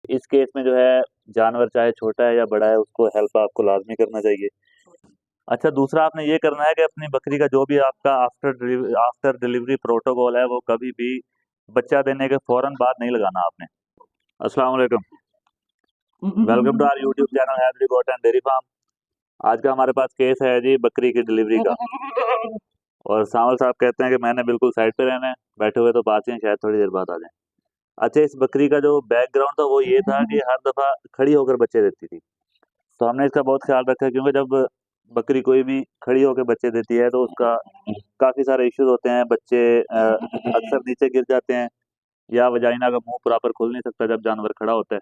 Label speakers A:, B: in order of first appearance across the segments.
A: इस केस में जो है जानवर चाहे छोटा है या बड़ा है उसको हेल्प आपको लाजमी करना चाहिए। अच्छा, दूसरा आपने ये करना है कि अपनी बकरी का जो भी आपका आफ्टर डिलीवरी प्रोटोकॉल है वो कभी भी बच्चा देने के फौरन बाद नहीं लगाना आपने। अस्सलाम वालेकुम, welcome to our YouTube channel Haidari goat and dairy farm. आज का हमारे पास केस है जी बकरी की डिलीवरी का। और सावल साहब कहते हैं कि मैंने बिल्कुल साइड पे रहना है, बैठे हुए तो बात ही शायद थोड़ी देर बाद आ जाए। अच्छा, इस बकरी का जो बैकग्राउंड था वो ये था कि हर दफा खड़ी होकर बच्चे देती थी, तो हमने इसका बहुत ख्याल रखा, क्योंकि जब बकरी कोई भी खड़ी होकर बच्चे देती है तो उसका काफी सारे इश्यूज होते हैं। बच्चे अक्सर नीचे गिर जाते हैं, या वजाइना का मुंह प्रॉपर खुल नहीं सकता जब जानवर खड़ा होता है,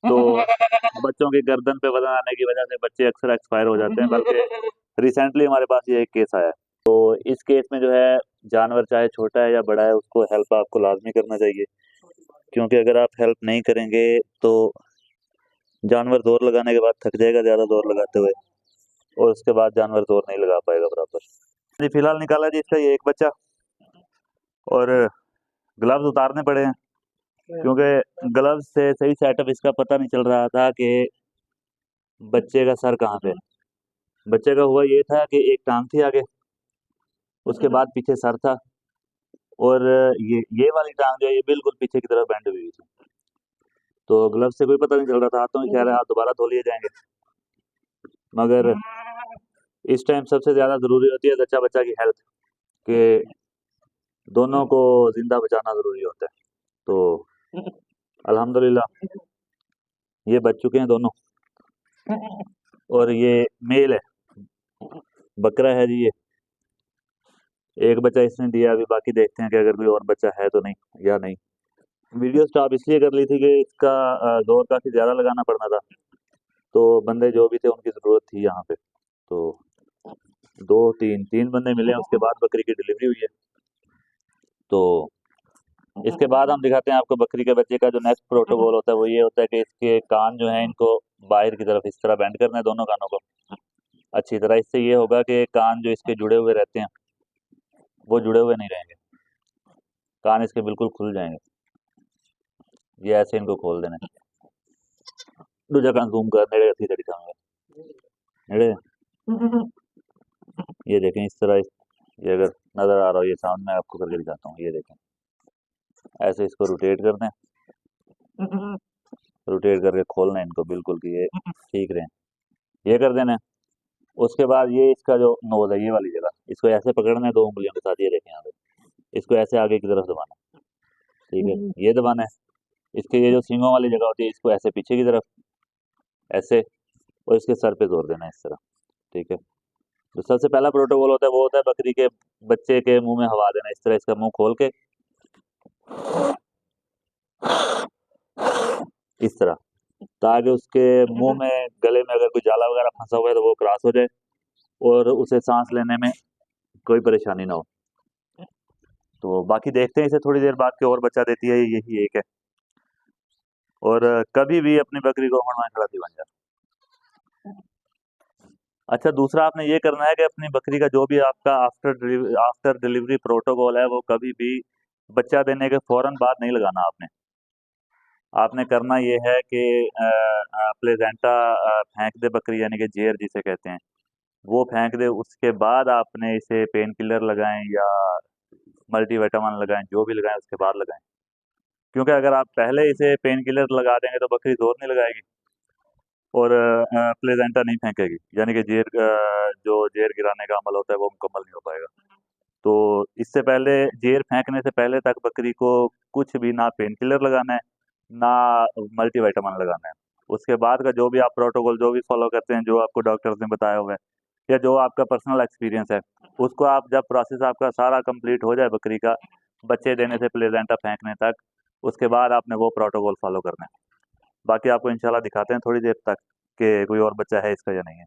A: तो बच्चों की गर्दन पे वजन आने की वजह से बच्चे अक्सर एक्सपायर हो जाते हैं। बल्कि रिसेंटली हमारे पास ये एक केस आया है। तो इस केस में जो है जानवर चाहे छोटा है या बड़ा है उसको हेल्प आपको लाजमी करना चाहिए, क्योंकि अगर आप हेल्प नहीं करेंगे तो जानवर जोर लगाने के बाद थक जाएगा ज़्यादा जोर लगाते हुए, और उसके बाद जानवर जोर नहीं लगा पाएगा बराबर। जी फिलहाल निकाला जी इसका ये एक बच्चा, और ग्लव्स उतारने पड़े हैं, क्योंकि ग्लव्स से सही सेटअप इसका पता नहीं चल रहा था कि बच्चे का सर कहाँ पे है। बच्चे का हुआ ये था कि एक टांग थी आगे, उसके बाद पीछे सर था, और ये वाली टांग जो है ये बिल्कुल पीछे की तरफ बैंड हुई थी। तो ग्लव्स से कोई पता नहीं चल रहा था, हाथों में कह रहे हाथ दोबारा धो लिए जाएंगे, मगर इस टाइम सबसे ज़्यादा ज़रूरी होती है जच्चा बच्चा की हेल्थ, के दोनों को जिंदा बचाना ज़रूरी होता है। तो अल्हम्दुलिल्लाह ये बच चुके हैं दोनों, और ये मेल है, बकरा है जी ये। एक बच्चा इसने दिया, अभी बाकी देखते हैं कि अगर कोई और बच्चा है तो नहीं या नहीं। वीडियो स्टॉप इसलिए कर ली थी कि इसका जोर काफ़ी ज़्यादा लगाना पड़ना था, तो बंदे जो भी थे उनकी ज़रूरत थी यहाँ पे। तो दो तीन तीन बंदे मिले, उसके बाद बकरी की डिलीवरी हुई है। तो इसके बाद हम दिखाते हैं आपको बकरी के बच्चे का जो नेक्स्ट प्रोटोकॉल होता है वो ये होता है कि इसके कान जो है इनको बाहर की तरफ इस तरह बेंड करना है, दोनों कानों को अच्छी तरह। इससे ये होगा कि कान जो इसके जुड़े हुए रहते हैं वो जुड़े हुए नहीं रहेंगे, कान इसके बिल्कुल खुल जाएंगे। ये ऐसे इनको खोल देना है। दूजा कान जूम कर नेड़े रखी खड़ी खाऊंगा नेड़े, ये देखें इस तरह। ये अगर नज़र आ रहा हो, ये साउंड मैं आपको करके दिखाता हूँ, ये देखें ऐसे इसको रोटेट करना है, रोटेट करके खोलना है इनको बिल्कुल कि ये ठीक रहे, ये कर देना है। उसके बाद ये इसका जो नोज है ये वाली जगह इसको ऐसे पकड़ना है दो उंगलियों के साथ, ये देखें यहाँ पे, इसको ऐसे आगे की तरफ दबाना है, ठीक है, ये दबाना है। इसके ये जो सींगों वाली जगह होती है इसको ऐसे पीछे की तरफ ऐसे, और इसके सर पे जोर देना है इस तरह, ठीक है। तो सबसे पहला प्रोटोकॉल होता है वो होता है बकरी के बच्चे के मुंह में हवा देना, इस तरह इसका मुंह खोल के इस तरह, ताकि उसके मुंह में गले में अगर कोई जाला वगैरह फंसा हुआ है तो वो क्रॉस हो जाए और उसे सांस लेने में कोई परेशानी ना हो। तो बाकी देखते हैं इसे थोड़ी देर बाद के और बच्चा देती है, यही एक है। और कभी भी अपनी बकरी को हड़माने खिलाती बन जाए। अच्छा, दूसरा आपने ये करना है कि अपनी बकरी का जो भी आपका आफ्टर डिलीवरी प्रोटोकॉल है वो कभी भी बच्चा देने के फौरन बाद नहीं लगाना आपने। आपने करना ये है कि प्लेजेंटा फेंक दे बकरी, यानी कि जेर जिसे कहते हैं वो फेंक दे, उसके बाद आपने इसे पेन किलर लगाएं या मल्टीविटामिन लगाएं, जो भी लगाएं उसके बाद लगाएं। क्योंकि अगर आप पहले इसे पेन किलर लगा देंगे तो बकरी जोर नहीं लगाएगी और प्लेजेंटा नहीं फेंकेगी, यानी कि जो जेर गिराने का अमल होता है वो मुकम्मल नहीं हो पाएगा। तो इससे पहले, जेर फेंकने से पहले तक बकरी को कुछ भी ना पेन किलर लगाना है ना मल्टीविटामिन लगाना है। उसके बाद का जो भी आप प्रोटोकॉल जो भी फॉलो करते हैं, जो आपको डॉक्टर्स ने बताया हुआ है या जो आपका पर्सनल एक्सपीरियंस है, उसको आप जब प्रोसेस आपका सारा कंप्लीट हो जाए बकरी का बच्चे देने से प्लेजेंटा फेंकने तक, उसके बाद आपने वो प्रोटोकॉल फॉलो करना है। बाकी आपको इंशाल्लाह दिखाते हैं थोड़ी देर तक कि कोई और बच्चा है इसका या नहीं है।